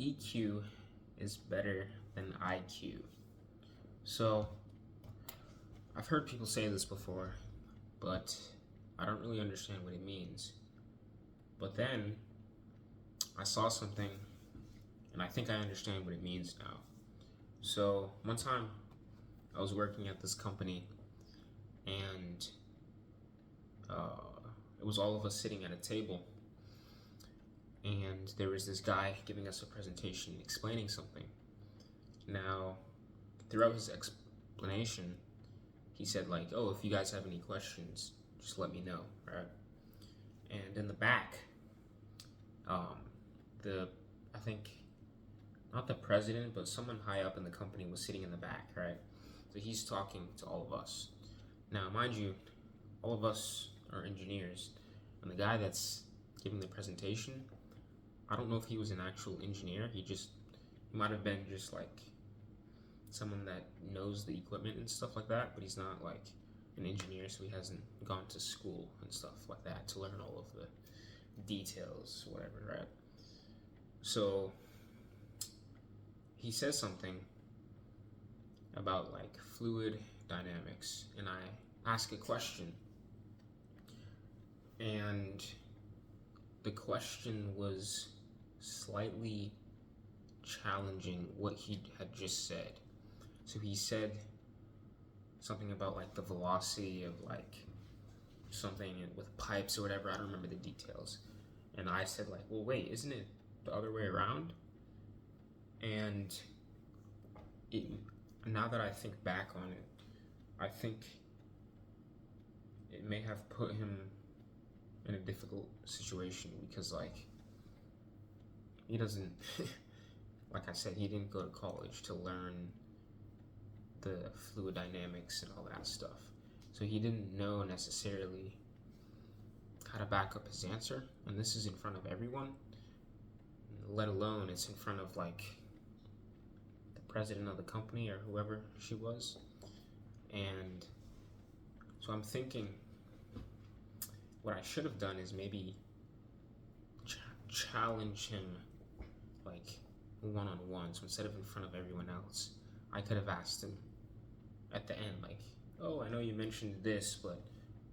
EQ is better than IQ. So, I've heard people say this before, but I don't really understand what it means. But then I saw something and I think I understand what it means now. So, one time I was working at this company and it was all of us sitting at a table, and there was this guy giving us a presentation explaining something. Now, throughout his explanation, he said like, "Oh, if you guys have any questions, just let me know," right? And in the back, um, the I think not the president, but someone high up in the company was sitting in the back, right? So he's talking to all of us. Now, mind you, all of us are engineers, and the guy that's giving the presentation, I don't know if he was an actual engineer. He might have been just like someone that knows the equipment and stuff like that, but he's not like an engineer, so he hasn't gone to school and stuff like that to learn all of the details, whatever, right? So he says something about like fluid dynamics, and I ask a question, and the question was slightly challenging what he had just said. So he said something about like the velocity of like something with pipes or whatever. I don't remember the details. And I said like, well, wait, isn't it the other way around? And it, now that I think back on it, I think it may have put him in a difficult situation because like he doesn't like I said, he didn't go to college to learn the fluid dynamics and all that stuff. So he didn't know necessarily how to back up his answer, and this is in front of everyone, let alone it's in front of like the president of the company or whoever she was. And so I'm thinking what I should have done is maybe challenge him like one-on-one. So instead of in front of everyone else, I could have asked him at the end like, "Oh, I know you mentioned this, but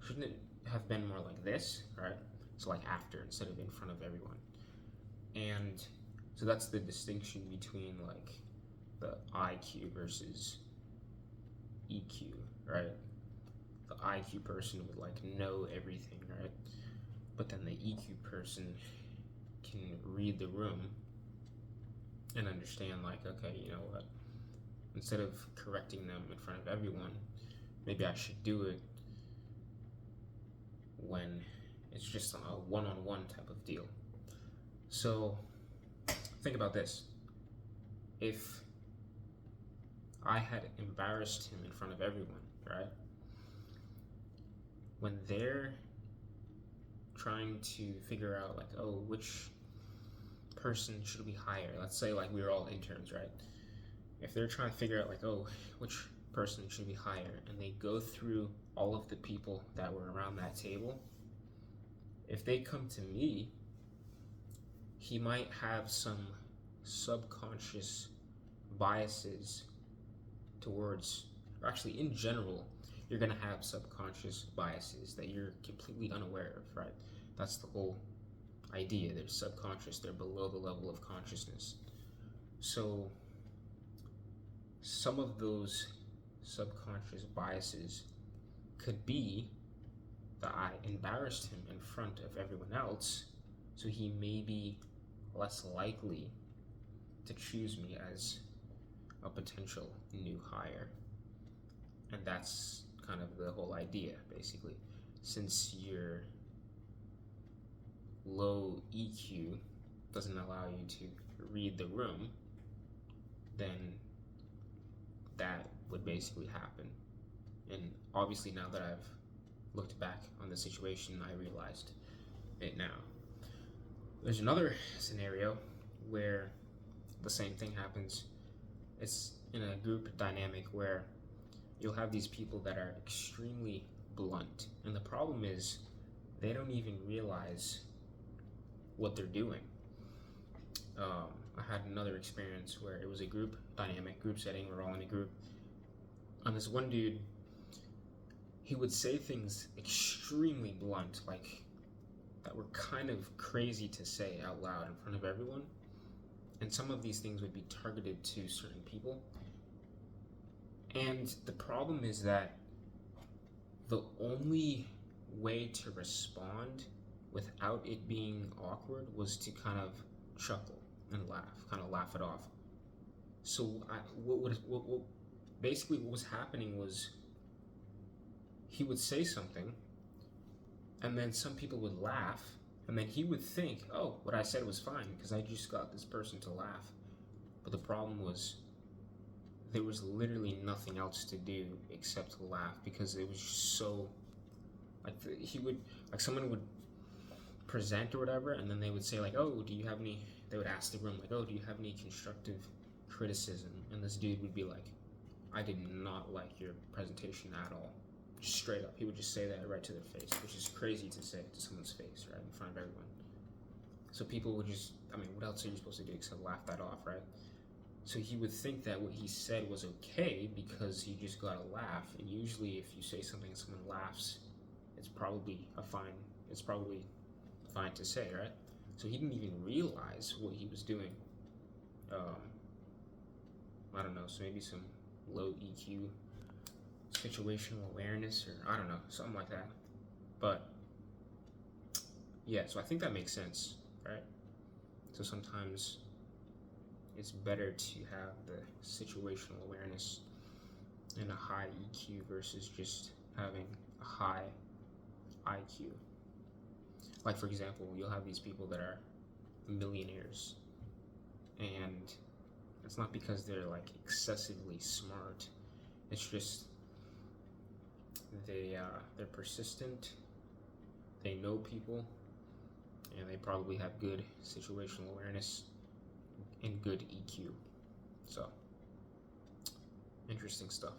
shouldn't it have been more like this?" Right? So like after instead of in front of everyone. And so that's the distinction between like the IQ versus EQ, right? The IQ person would like know everything, right? But then the EQ person can read the room and understand like, okay, you know what? Instead of correcting them in front of everyone, maybe I should do it when it's just a one-on-one type of deal. So think about this. If I had embarrassed him in front of everyone, right? When they're trying to figure out like, oh, which person should we hire? Let's say like we were all interns, right? If they're trying to figure out like, oh, which person should we hire, and they go through all of the people that were around that table, if they come to me, he might have some subconscious biases towards, or actually in general, you're gonna have subconscious biases that you're completely unaware of, right? That's the whole idea. They're subconscious, they're below the level of consciousness. So some of those subconscious biases could be that I embarrassed him in front of everyone else, so he may be less likely to choose me as a potential new hire. And that's kind of the whole idea, basically. Since your low EQ doesn't allow you to read the room, then that would basically happen. And obviously, now that I've looked back on the situation, I realized it now. There's another scenario where the same thing happens. It's in a group dynamic where you'll have these people that are extremely blunt, and the problem is they don't even realize what they're doing. I had another experience where it was a group dynamic, group setting. We're all in a group, and this one dude, he would say things extremely blunt, like that were kind of crazy to say out loud in front of everyone. And some of these things would be targeted to certain people. And the problem is that the only way to respond without it being awkward was to kind of chuckle and laugh, kind of laugh it off. So what basically what was happening was he would say something, and then some people would laugh, and then he would think, oh, what I said was fine because I just got this person to laugh. But the problem was there was literally nothing else to do except to laugh because it was just so, like, someone would present or whatever, and then they would say, like, oh, do you have any, they would ask the room, like, oh, do you have any constructive criticism? And this dude would be like, I did not like your presentation at all. Just straight up. He would just say that right to their face, which is crazy to say to someone's face, right, in front of everyone. So people would just, I mean, what else are you supposed to do except laugh that off, right? So he would think that what he said was okay because he just got a laugh. And usually if you say something and someone laughs, it's probably fine to say, right? So he didn't even realize what he was doing. I don't know, so maybe some low EQ, situational awareness, or I don't know, something like that. But yeah, so I think that makes sense, right? So sometimes it's better to have the situational awareness and a high EQ versus just having a high IQ. Like, for example, you'll have these people that are millionaires, and it's not because they're like excessively smart. It's just they're persistent, they know people, and they probably have good situational awareness and good EQ. So, interesting stuff.